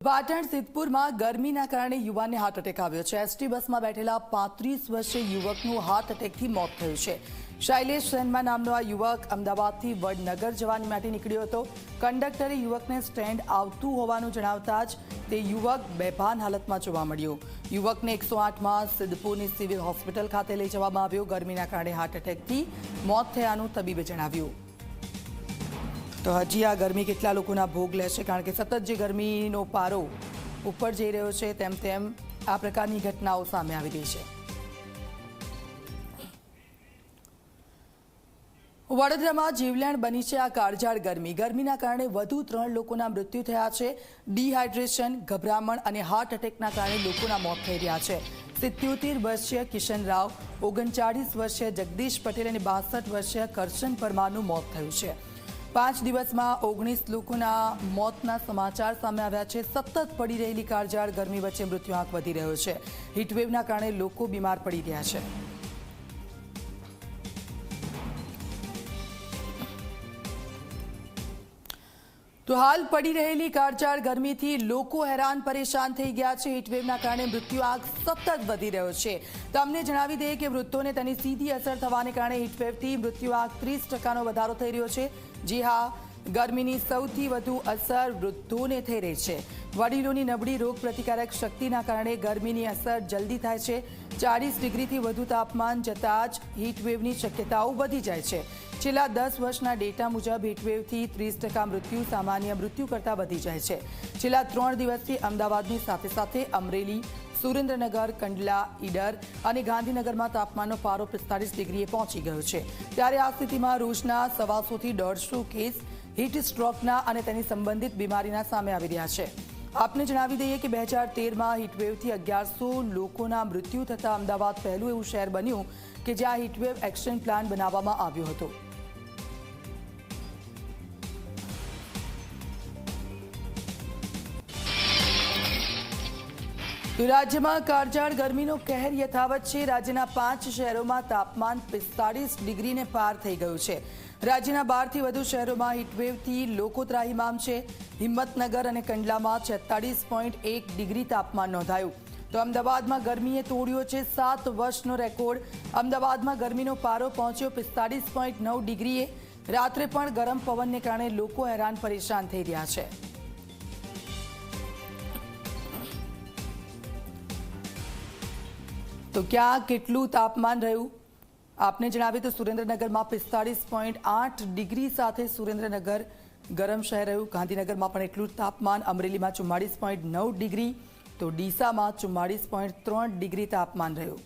પાટણ સિદ્ધપુરમાં ગરમીના કારણે યુવાનને હાર્ટ એટેક આવ્યો છે। એસટી બસમાં બેઠેલા 35 વર્ષીય યુવકનું હાર્ટ એટેકથી મોત થયું છે। શૈલેષ સેનમા નામનો આ યુવક અમદાવાદથી વડનગર જવાની માટે નીકળ્યો હતો। કંડક્ટરે યુવકને સ્ટેન્ડ આવતું હોવાનું જણાવતા જ તે યુવક બેભાન હાલતમાં જોવા મળ્યો। યુવકને 108માં સિદ્ધપુરની સિવિલ હોસ્પિટલ ખાતે લઈ જવામાં આવ્યો। ગરમીના કારણે હાર્ટ એટેકથી મોત થયાનું તબીબે જણાવ્યું। તો હજી આ ગરમી કેટલા લોકોના ભોગ લેશે, કારણ કે સતત જે ગરમીનો પારો ઉપર જઈ રહ્યો છે તેમ તેમ આ પ્રકારની ઘટનાઓ સામે આવી રહી છે। વડોદરામાં જીવલેણ બની છે આ કાળઝાળ ગરમી। ગરમીના કારણે વધુ 3 લોકોના મૃત્યુ થયા છે। ડિહાઇડ્રેશન, ગભરામણ અને હાર્ટ એટેકના કારણે લોકોના મોત થઈ રહ્યા છે। 77 વર્ષીય કિશન રાવ, 39 વર્ષીય જગદીશ પટેલ અને 62 વર્ષીય કરશન પરમારનું મોત થયું છે। 5 દિવસમાં 19 લોકોના મોતના સમાચાર સામે આવ્યા છે। સતત પડી રહેલી કાળઝાળ ગરમી વચ્ચે મૃત્યુઆંક વધી રહ્યો છે। હીટવેવના કારણે લોકો બીમાર પડી રહ્યા છે। તો હાલ પડી રહેલી કાળઝાળ ગરમીથી લોકો હેરાન પરેશાન થઈ ગયા છે। હીટવેવના કારણે મૃત્યુઆંક સતત વધી રહ્યો છે। તમને જણાવી દઈએ કે વૃદ્ધોને તેની સીધી અસર થવાને કારણે હીટવેવથી મૃત્યુઆંક 30% વધારો થઈ રહ્યો છે। જી હા, ગરમીની સૌથી વધુ અસર વૃદ્ધોને થઈ રહી છે। વડીલોની નબળી રોગ પ્રતિકારક શક્તિના કારણે ગરમીની અસર જલ્દી થાય છે। 40 ડિગ્રીથી વધુ તાપમાન જતાં જ હીટવેવની શક્યતાઓ વધી જાય છે। છેલ્લા 10 વર્ષના ડેટા મુજબ હીટવેવથી 30% મૃત્યુ સામાન્ય મૃત્યુ કરતાં વધી જાય છે। છેલ્લા 3 દિવસથી અમદાવાદની સાથે સાથે અમરેલી, સુરેન્દ્રનગર, કંડલા, ઈડર અને ગાંધીનગરમાં તાપમાનનો પારો 45 ડિગ્રીએ પહોંચી ગયો છે। ત્યારે આ સ્થિતિમાં રોજના 125 થી 150 કેસ હીટ સ્ટ્રોકના અને તેની સંબંધિત બીમારીના સામે આવી રહ્યા છે। આપને જણાવી દઈએ કે 2013માં હીટવેવથી 1100 લોકોના મૃત્યુ થતાં અમદાવાદ પહેલું એવું શહેર બન્યું કે જ્યાં હીટવેવ એક્શન પ્લાન બનાવવામાં આવ્યો હતો। તો રાજ્યમાં કાળઝાળ ગરમીનો કહેર યથાવત છે। રાજ્યના 5 શહેરોમાં તાપમાન 45 ડિગ્રીને પાર થઈ ગયું છે। રાજ્યના 12 થી વધુ શહેરોમાં હીટવેવથી લોકો ત્રાહિમામ છે। હિંમતનગર અને કંડલામાં 46.1 ડિગ્રી તાપમાન નોંધાયું। તો અમદાવાદમાં ગરમીએ તોડ્યો છે 7 વર્ષનો રેકોર્ડ। અમદાવાદમાં ગરમીનો પારો પહોંચ્યો 45.9 ડિગ્રીએ। રાત્રે પણ ગરમ પવનને કારણે લોકો હેરાન પરેશાન થઈ રહ્યા છે। તો ક્યાં કેટલું તાપમાન રહ્યું આપને જણાવીએ તો સુરેન્દ્રનગરમાં 45.8 ડિગ્રી સાથે સુરેન્દ્રનગર ગરમ શહેર રહ્યું। ગાંધીનગરમાં પણ એટલું જ તાપમાન। અમરેલીમાં 44.9 ડિગ્રી, તો ડીસામાં 44.3 ડિગ્રી તાપમાન રહ્યું।